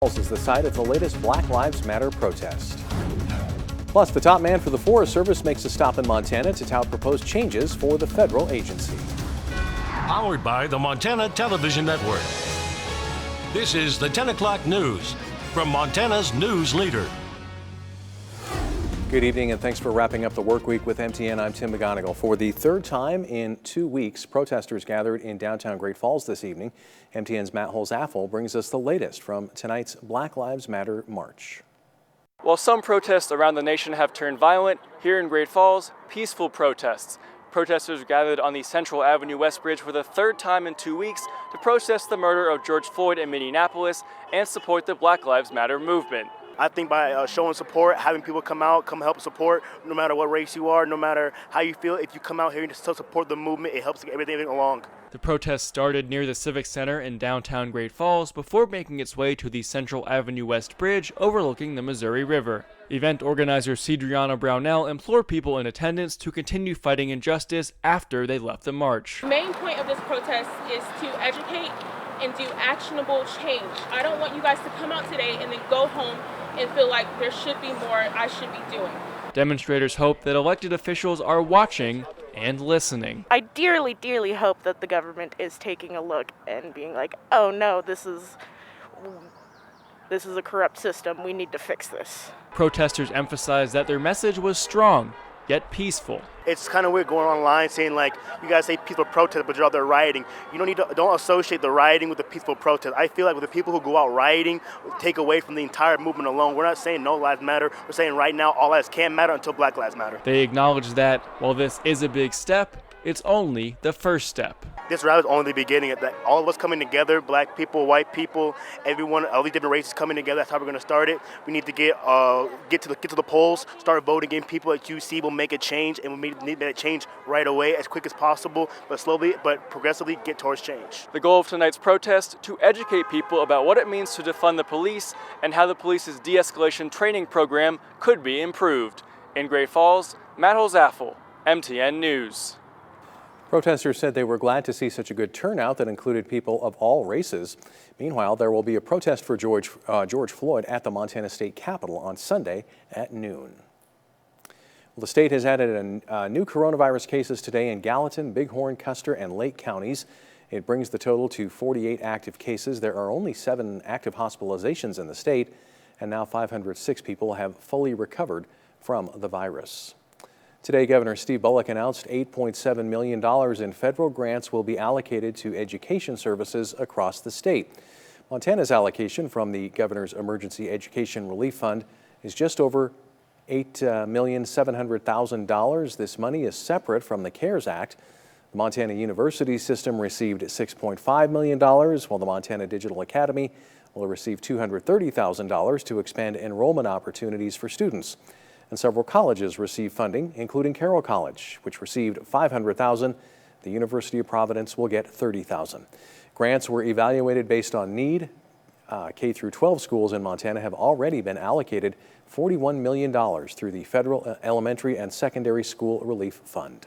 Is the site of the latest Black Lives Matter protest. Plus, the top man for the Forest Service makes a stop in Montana to tout proposed changes for the federal agency. Powered by the Montana Television Network. This is the 10 o'clock news from Montana's news leader. Good evening and thanks for wrapping up the work week with MTN. I'm Tim McGonigal. For the third time in 2 weeks, protesters gathered in downtown Great Falls this evening. MTN's Matt Holz-Affel brings us the latest from tonight's Black Lives Matter march. While some protests around the nation have turned violent, here in Great Falls, peaceful protests. Protesters gathered on the Central Avenue West Bridge for the third time in 2 weeks to protest the murder of George Floyd in Minneapolis and support the Black Lives Matter movement. I think by showing support, having people come out, come help support, no matter what race you are, no matter how you feel, if you come out here and still support the movement, it helps get everything along. The protest started near the Civic Center in downtown Great Falls before making its way to the Central Avenue West Bridge overlooking the Missouri River. Event organizer Cedriana Brownell implored people in attendance to continue fighting injustice after they left the march. The main point of this protest is to educate and do actionable change. I don't want you guys to come out today and then go home and feel like there should be more I should be doing. Demonstrators hope that elected officials are watching and listening. I dearly, dearly hope that the government is taking a look and being like, oh no, this is a corrupt system, we need to fix this. Protesters emphasized that their message was strong, yet peaceful. It's kind of weird going online saying like, you guys say peaceful protest, but you're out there rioting. You don't associate the rioting with the peaceful protest. I feel like with the people who go out rioting, take away from the entire movement alone. We're not saying no lives matter. We're saying right now all lives can't matter until Black Lives Matter. They acknowledge that while this is a big step, it's only the first step. This rally is only the beginning. That all of us coming together, black people, white people, everyone, all these different races coming together. That's how we're going to start it. We need to get to the polls, start voting in. People that you see will make a change, and we need that change right away, as quick as possible, but slowly, but progressively get towards change. The goal of tonight's protest, to educate people about what it means to defund the police and how the police's de-escalation training program could be improved. In Great Falls, Matt Holz-Affel, MTN News. Protesters said they were glad to see such a good turnout that included people of all races. Meanwhile, there will be a protest for George Floyd at the Montana State Capitol on Sunday at noon. Well, the state has added new coronavirus cases today in Gallatin, Bighorn, Custer, and Lake counties. It brings the total to 48 active cases. There are only 7 active hospitalizations in the state, and now 506 people have fully recovered from the virus. Today, Governor Steve Bullock announced $8.7 million in federal grants will be allocated to education services across the state. Montana's allocation from the governor's Emergency Education Relief Fund is just over $8,700,000. This money is separate from the CARES Act. The Montana University system received $6.5 million, while the Montana Digital Academy will receive $230,000 to expand enrollment opportunities for students. And several colleges received funding, including Carroll College, which received $500,000. The University of Providence will get $30,000. Grants were evaluated based on need. K-12 schools in Montana have already been allocated $41 million through the Federal Elementary and Secondary School Relief Fund.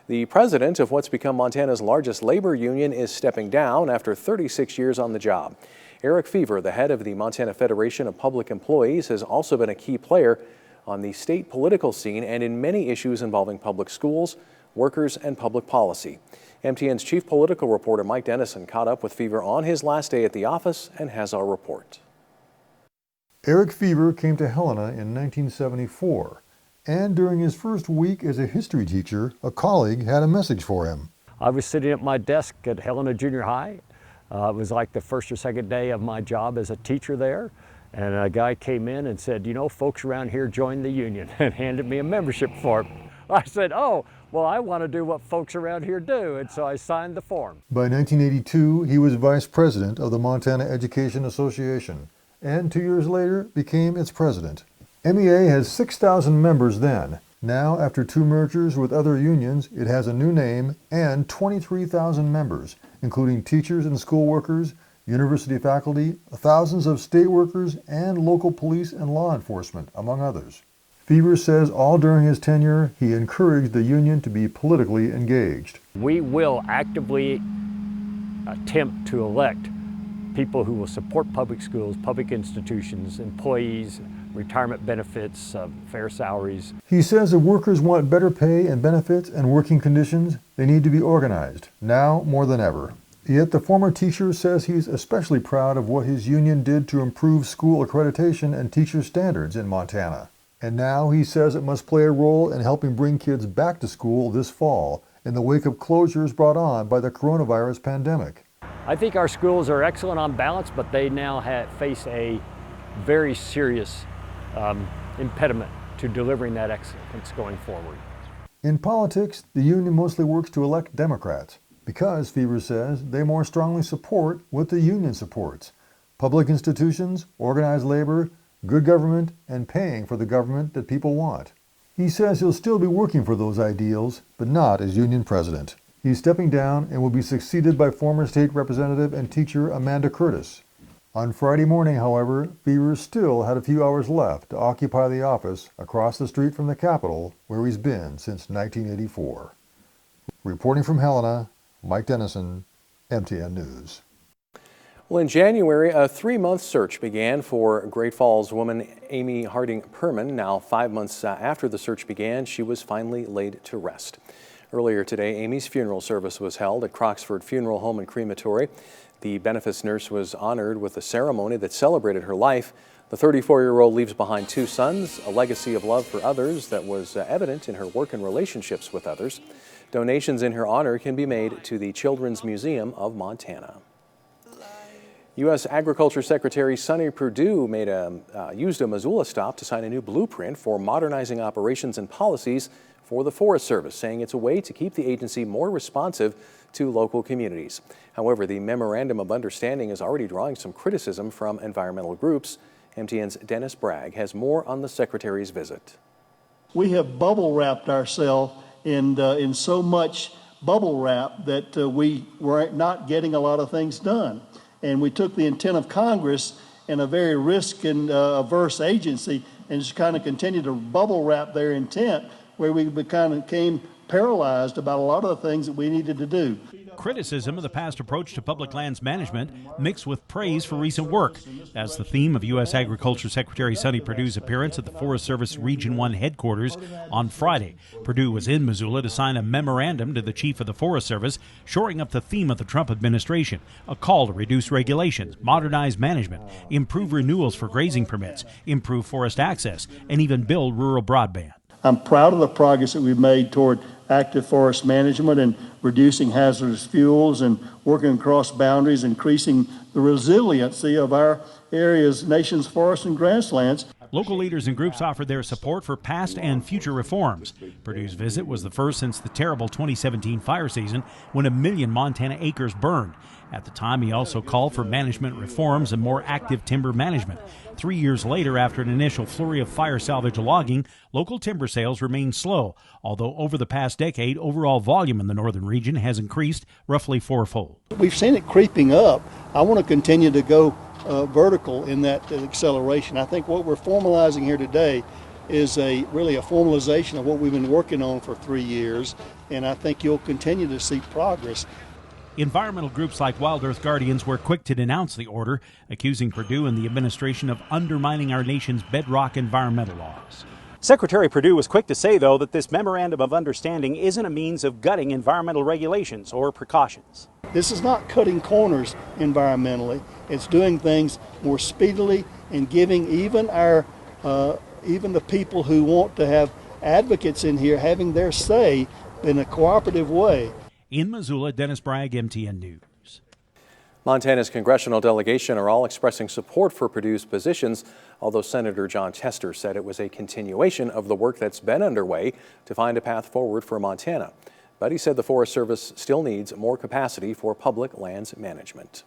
The president of what's become Montana's largest labor union is stepping down after 36 years on the job. Eric Fever, the head of the Montana Federation of Public Employees, has also been a key player on the state political scene and in many issues involving public schools, workers, and public policy. MTN's chief political reporter Mike Dennison caught up with Fever on his last day at the office and has our report. Eric Fever came to Helena in 1974, and during his first week as a history teacher, a colleague had a message for him. I was sitting at my desk at Helena Junior High. It was like the first or second day of my job as a teacher there. And a guy came in and said, you know, folks around here joined the union, and handed me a membership form. I said, oh, well, I want to do what folks around here do, and so I signed the form. By 1982, he was vice president of the Montana Education Association, and 2 years later became its president. MEA has 6,000 members then. Now, after 2 mergers with other unions, it has a new name and 23,000 members, including teachers and school workers, university faculty, thousands of state workers, and local police and law enforcement, among others. Fever says all during his tenure, he encouraged the union to be politically engaged. We will actively attempt to elect people who will support public schools, public institutions, employees, retirement benefits, fair salaries. He says if workers want better pay and benefits and working conditions, they need to be organized, now more than ever. Yet the former teacher says he's especially proud of what his union did to improve school accreditation and teacher standards in Montana. And now he says it must play a role in helping bring kids back to school this fall in the wake of closures brought on by the coronavirus pandemic. I think our schools are excellent on balance, but they now face a very serious impediment to delivering that excellence going forward. In politics, the union mostly works to elect Democrats because, Fever says, they more strongly support what the union supports: public institutions, organized labor, good government, and paying for the government that people want. He says he'll still be working for those ideals, but not as union president. He's stepping down and will be succeeded by former state representative and teacher Amanda Curtis. On Friday morning, however, Fever still had a few hours left to occupy the office across the street from the Capitol, where he's been since 1984. Reporting from Helena, Mike Dennison, MTN News. Well, in January, a 3-month search began for Great Falls woman Amy Harding Perman. Now, 5 months after the search began, she was finally laid to rest. Earlier today, Amy's funeral service was held at Croxford Funeral Home and Crematory. The benefice nurse was honored with a ceremony that celebrated her life. The 34-year-old leaves behind 2 sons, a legacy of love for others that was evident in her work and relationships with others. Donations in her honor can be made to the Children's Museum of Montana. U.S. Agriculture Secretary Sonny Perdue used a Missoula stop to sign a new blueprint for modernizing operations and policies for the Forest Service, saying it's a way to keep the agency more responsive to local communities. However, the Memorandum of Understanding is already drawing some criticism from environmental groups. MTN's Dennis Bragg has more on the Secretary's visit. We have bubble wrapped ourselves in so much bubble wrap that we were not getting a lot of things done. And we took the intent of Congress and a very risk and averse agency and just kind of continued to bubble wrap their intent, where we kind of became paralyzed about a lot of the things that we needed to do. Criticism of the past approach to public lands management mixed with praise for recent work. That's the theme of U.S. Agriculture Secretary Sonny Perdue's appearance at the Forest Service Region 1 headquarters on Friday. Perdue was in Missoula to sign a memorandum to the Chief of the Forest Service, shoring up the theme of the Trump administration, a call to reduce regulations, modernize management, improve renewals for grazing permits, improve forest access, and even build rural broadband. I'm proud of the progress that we've made toward active forest management and reducing hazardous fuels and working across boundaries, increasing the resiliency of our area's nation's forests and grasslands. Local leaders and groups offered their support for past and future reforms. Perdue's visit was the first since the terrible 2017 fire season, when 1 million Montana acres burned. At the time, he also called for management reforms and more active timber management. 3 years later, after an initial flurry of fire salvage logging, local timber sales remain slow, although over the past decade, overall volume in the northern region has increased roughly 4-fold. We've seen it creeping up. I want to continue to go vertical in that acceleration. I think what we're formalizing here today is really a formalization of what we've been working on for 3 years, and I think you'll continue to see progress. Environmental groups like Wild Earth Guardians were quick to denounce the order, accusing Perdue and the administration of undermining our nation's bedrock environmental laws. Secretary Perdue was quick to say, though, that this Memorandum of Understanding isn't a means of gutting environmental regulations or precautions. This is not cutting corners environmentally. It's doing things more speedily and giving even the people who want to have advocates in here having their say in a cooperative way. In Missoula, Dennis Bragg, MTN News. Montana's congressional delegation are all expressing support for Perdue's positions, although Senator John Tester said it was a continuation of the work that's been underway to find a path forward for Montana. But he said the Forest Service still needs more capacity for public lands management.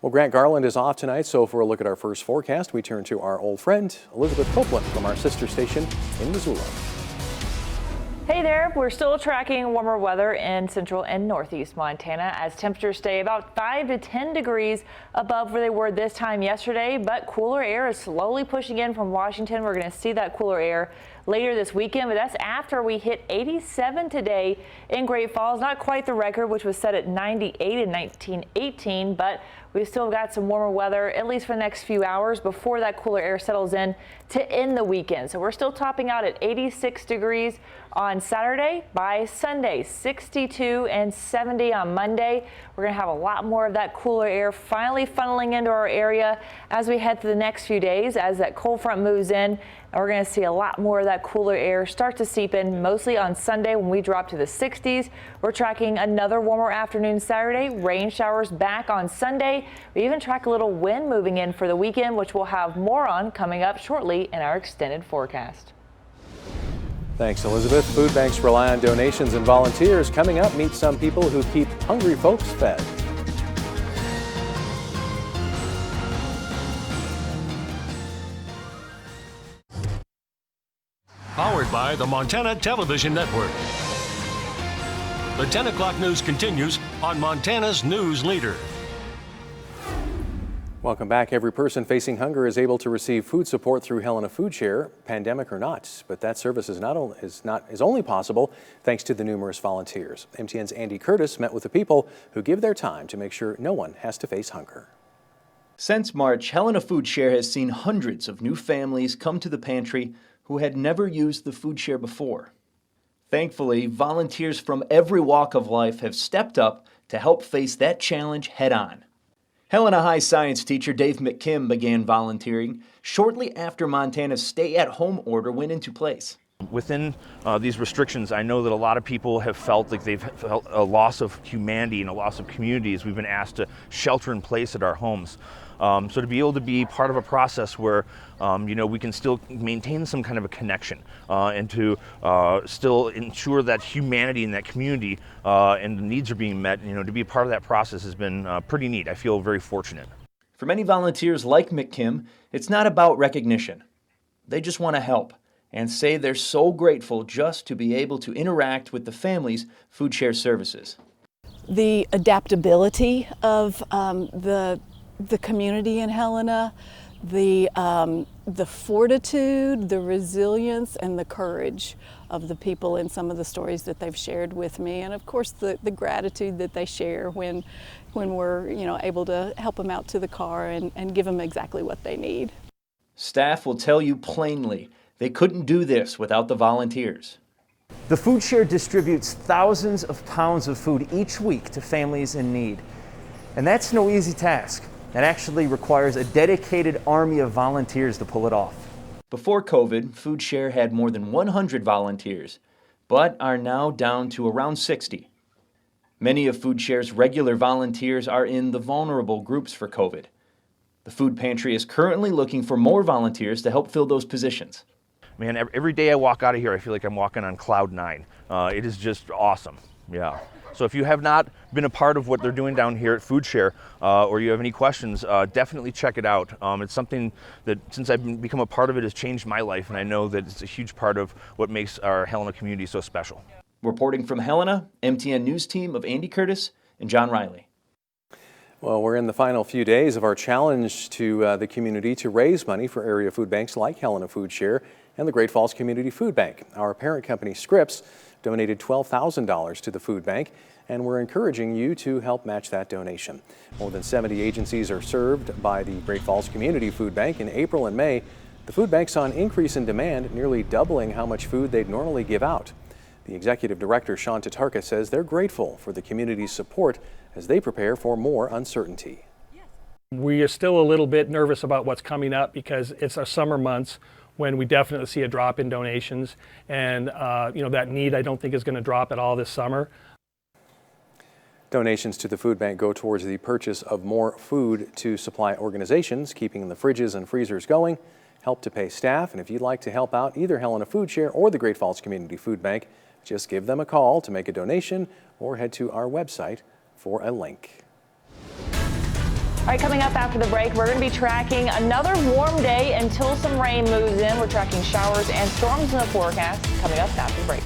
Well, Grant Garland is off tonight, so for a look at our first forecast, we turn to our old friend, Elizabeth Copeland from our sister station in Missoula. Hey there, we're still tracking warmer weather in central and northeast Montana as temperatures stay about 5 to 10 degrees above where they were this time yesterday, but cooler air is slowly pushing in from Washington. We're going to see that cooler air later this weekend, but that's after we hit 87 today in Great Falls. Not quite the record, which was set at 98 in 1918, but We've still got some warmer weather, at least for the next few hours before that cooler air settles in to end the weekend. So we're still topping out at 86 degrees on Saturday. By Sunday, 62 and 70 on Monday. We're going to have a lot more of that cooler air finally funneling into our area as we head through the next few days. As that cold front moves in, we're going to see a lot more of that cooler air start to seep in, mostly on Sunday when we drop to the 60s. We're tracking another warmer afternoon Saturday, rain showers back on Sunday. We even track a little wind moving in for the weekend, which we'll have more on coming up shortly in our extended forecast. Thanks, Elizabeth. Food banks rely on donations and volunteers. Coming up, meet some people who keep hungry folks fed. Powered by the Montana Television Network. The 10 o'clock news continues on Montana's News Leader. Welcome back. Every person facing hunger is able to receive food support through Helena Food Share, pandemic or not. But that service is only possible thanks to the numerous volunteers. MTN's Andy Curtis met with the people who give their time to make sure no one has to face hunger. Since March, Helena Food Share has seen hundreds of new families come to the pantry who had never used the food share before. Thankfully, volunteers from every walk of life have stepped up to help face that challenge head-on. Helena High science teacher Dave McKim began volunteering shortly after Montana's stay-at-home order went into place. Within these restrictions, I know that a lot of people have felt like they've felt a loss of humanity and a loss of community as we've been asked to shelter in place at our homes. So to be able to be part of a process where we can still maintain some kind of a connection and to still ensure that humanity and that community and the needs are being met, to be a part of that process has been pretty neat. I feel very fortunate. For many volunteers like McKim, it's not about recognition. They just want to help and say they're so grateful just to be able to interact with the family's food share services. The adaptability of the community in Helena, the fortitude, the resilience, and the courage of the people in some of the stories that they've shared with me, and of course the gratitude that they share when we're able to help them out to the car and give them exactly what they need. Staff will tell you plainly they couldn't do this without the volunteers. The Food Share distributes thousands of pounds of food each week to families in need, and that's no easy task. It actually requires a dedicated army of volunteers to pull it off. Before COVID, Food Share had more than 100 volunteers, but are now down to around 60. Many of Food Share's regular volunteers are in the vulnerable groups for COVID. The food pantry is currently looking for more volunteers to help fill those positions. Man, every day I walk out of here, I feel like I'm walking on cloud nine. It is just awesome, yeah. So if you have not been a part of what they're doing down here at Food Share, or you have any questions, definitely check it out. It's something that, since I've become a part of it, has changed my life, and I know that it's a huge part of what makes our Helena community so special. Reporting from Helena, MTN News team of Andy Curtis and John Riley. Well, we're in the final few days of our challenge to the community to raise money for area food banks like Helena Food Share and the Great Falls Community Food Bank. Our parent company, Scripps, donated $12,000 to the food bank, and we're encouraging you to help match that donation. More than 70 agencies are served by the Great Falls Community Food Bank. In April and May, the food bank saw an increase in demand, nearly doubling how much food they'd normally give out. The executive director, Sean Tatarka, says they're grateful for the community's support as they prepare for more uncertainty. We are still a little bit nervous about what's coming up because it's our summer months when we definitely see a drop in donations, and that need I don't think is going to drop at all this summer. Donations to the food bank go towards the purchase of more food to supply organizations, keeping the fridges and freezers going, help to pay staff, and if you'd like to help out either Helena Food Share or the Great Falls Community Food Bank, just give them a call to make a donation or head to our website for a link. All right, coming up after the break, we're going to be tracking another warm day until some rain moves in. We're tracking showers and storms in the forecast coming up after the break.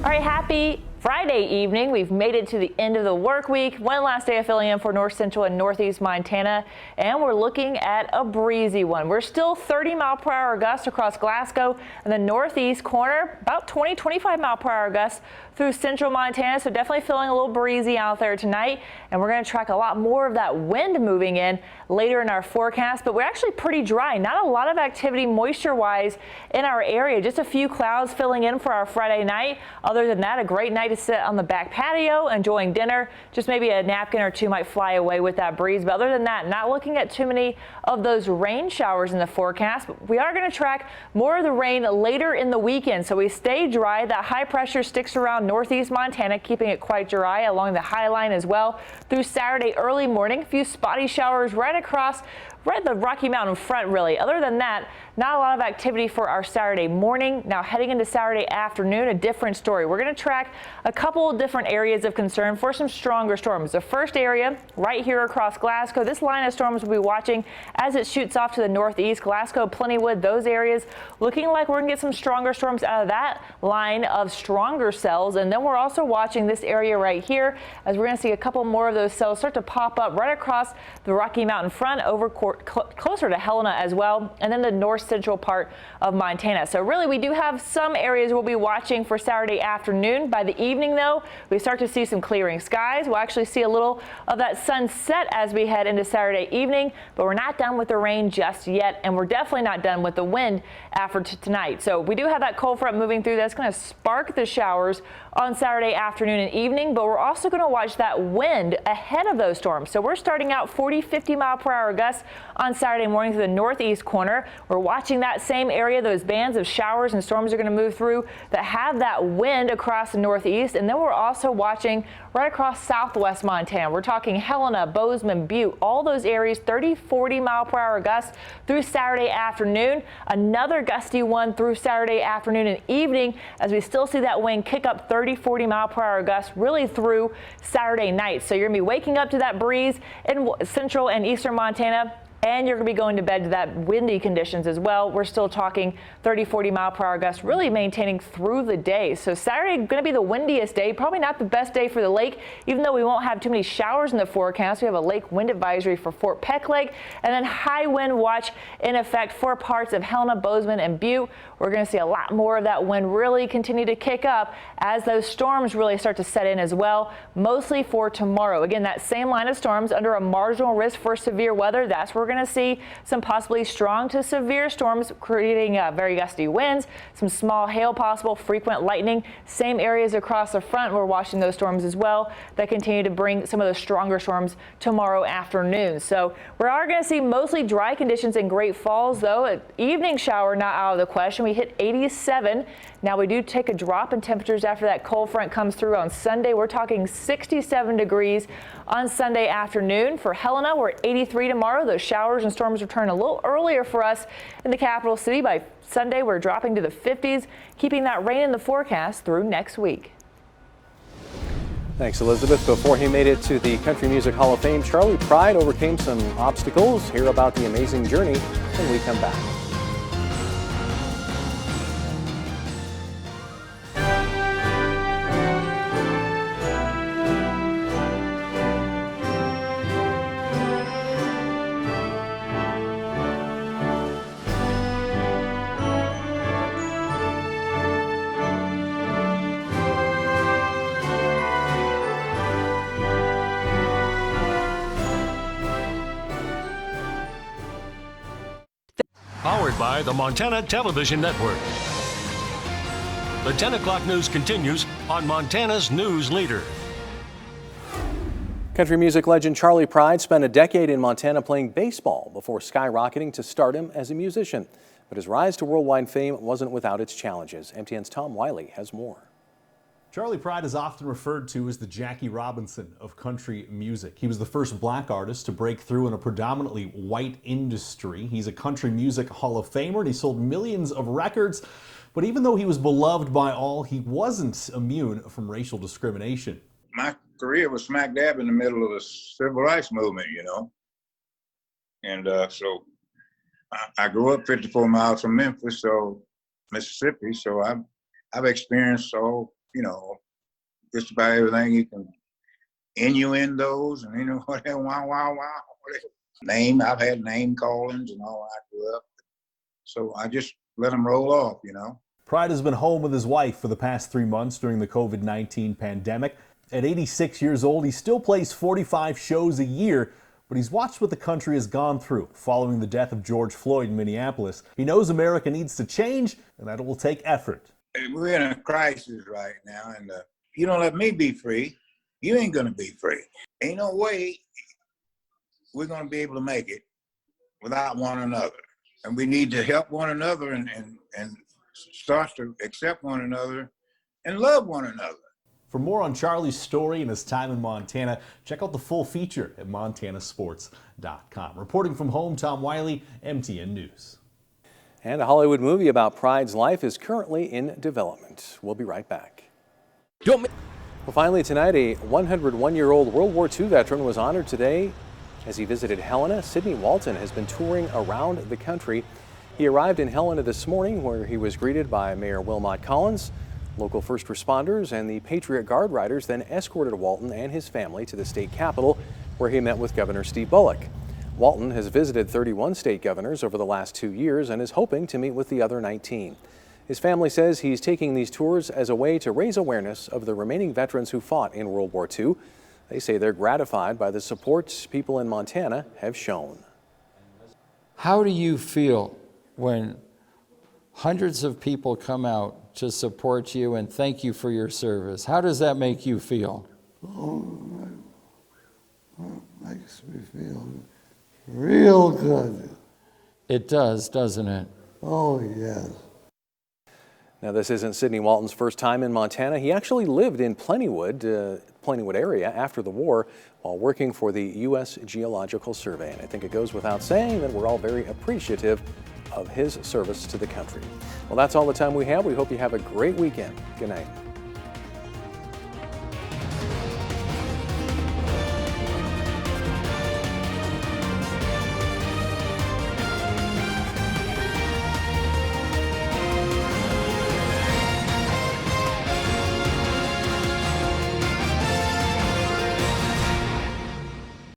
All right, happy Friday evening. We've made it to the end of the work week. One last day of filling in for North Central and Northeast Montana, and we're looking at a breezy one. We're still 30-mile-per-hour gusts across Glasgow and the northeast corner, about 20-25 mile-per-hour gusts through central Montana, so definitely feeling a little breezy out there tonight. And we're going to track a lot more of that wind moving in later in our forecast, but we're actually pretty dry. Not a lot of activity moisture-wise in our area. Just a few clouds filling in for our Friday night. Other than that, a great night to sit on the back patio enjoying dinner. Just maybe a napkin or two might fly away with that breeze, but other than that, not looking at too many of those rain showers in the forecast. But we are going to track more of the rain later in the weekend, so we stay dry. That high pressure sticks around northeast Montana, keeping it quite dry along the high line as well through Saturday early morning. A few spotty showers right across the Rocky Mountain front, really. Other than that, not a lot of activity for our Saturday morning. Now heading into Saturday afternoon, a different story. We're going to track a couple of different areas of concern for some stronger storms. The first area right here across Glasgow. This line of storms we'll be watching as it shoots off to the northeast. Glasgow, Plentywood, those areas looking like we're going to get some stronger storms out of that line of stronger cells. And then we're also watching this area right here as we're going to see a couple more of those cells start to pop up right across the Rocky Mountain front over closer to Helena as well, and then the north central part of Montana. So really we do have some areas we'll be watching for Saturday afternoon. By the evening though, we start to see some clearing skies. We'll actually see a little of that sunset as we head into Saturday evening, but we're not done with the rain just yet, and we're definitely not done with the wind after tonight. So we do have that cold front moving through that's going to spark the showers on Saturday afternoon and evening, but we're also going to watch that wind ahead of those storms. So we're starting out 40-50 mile-per-hour gusts on Saturday morning to the northeast corner. We're watching that same area. Those bands of showers and storms are going to move through that have that wind across the northeast. And then we're also watching right across southwest Montana. We're talking Helena, Bozeman, Butte, all those areas, 30-40 mile-per-hour gusts through Saturday afternoon. Another gusty one through Saturday afternoon and evening as we still see that wind kick up 30-40 mile-per-hour gusts really through Saturday night. So you're going to be waking up to that breeze in central and eastern Montana, and you're going to be going to bed to that windy conditions as well. We're still talking 30-40 mile-per-hour gusts really maintaining through the day. So Saturday going to be the windiest day, probably not the best day for the lake, even though we won't have too many showers in the forecast. We have a lake wind advisory for Fort Peck Lake, and then high wind watch in effect for parts of Helena, Bozeman, and Butte. We're going to see a lot more of that wind really continue to kick up as those storms really start to set in as well, mostly for tomorrow. Again, that same line of storms under a marginal risk for severe weather. That's where we're going to see some possibly strong to severe storms creating very gusty winds, some small hail possible, frequent lightning. Same areas across the front, we're watching those storms as well that continue to bring some of those stronger storms tomorrow afternoon. So we are going to see mostly dry conditions in Great Falls, though. An evening shower not out of the question. We hit 87. Now we do take a drop in temperatures after that cold front comes through on Sunday. We're talking 67 degrees on Sunday afternoon. For Helena, we're at 83 tomorrow. Those showers and storms return a little earlier for us in the capital city. By Sunday, we're dropping to the 50s, keeping that rain in the forecast through next week. Thanks, Elizabeth. Before he made it to the Country Music Hall of Fame, Charlie Pride overcame some obstacles. Hear about the amazing journey when we come back. Powered by the Montana Television Network. The 10 o'clock news continues on Montana's news leader. Country music legend Charlie Pride spent a decade in Montana playing baseball before skyrocketing to stardom as a musician. But his rise to worldwide fame wasn't without its challenges. MTN's Tom Wiley has more. Charlie Pride is often referred to as the Jackie Robinson of country music. He was the first black artist to break through in a predominantly white industry. He's a country music Hall of Famer and he sold millions of records. But even though he was beloved by all, he wasn't immune from racial discrimination. My career was smack dab in the middle of the civil rights movement, you know. And so I grew up 54 miles from Memphis, so Mississippi. So I've experienced all, you know, just about everything you can, innuendos and, you know, whatever, wow, wow, wow. Name, I've had name callings and all that grew up. So I just let them roll off, you know. Pride has been home with his wife for the past 3 months during the COVID-19 pandemic. At 86 years old, he still plays 45 shows a year, but he's watched what the country has gone through following the death of George Floyd in Minneapolis. He knows America needs to change, and that it will take effort. We're in a crisis right now, and if you don't let me be free, you ain't gonna be free. Ain't no way we're gonna be able to make it without one another. And we need to help one another and start to accept one another and love one another. For more on Charlie's story and his time in Montana, check out the full feature at montanasports.com. Reporting from home, Tom Wiley, MTN News. And a Hollywood movie about Pride's life is currently in development. We'll be right back. Well, finally tonight, a 101-year-old World War II veteran was honored today as he visited Helena. Sidney Walton has been touring around the country. He arrived in Helena this morning, where he was greeted by Mayor Wilmot Collins. Local first responders and the Patriot Guard riders then escorted Walton and his family to the state capitol, where he met with Governor Steve Bullock. Walton has visited 31 state governors over the last 2 years and is hoping to meet with the other 19. His family says he's taking these tours as a way to raise awareness of the remaining veterans who fought in World War II. They say they're gratified by the support people in Montana have shown. How do you feel when hundreds of people come out to support you and thank you for your service? How does that make you feel? Oh, it makes me feel real good. It does, doesn't it? Oh, yes. Now, this isn't Sidney Walton's first time in Montana. He actually lived in Plentywood area after the war while working for the U.S. Geological Survey. And I think it goes without saying that we're all very appreciative of his service to the country. Well, that's all the time we have. We hope you have a great weekend. Good night.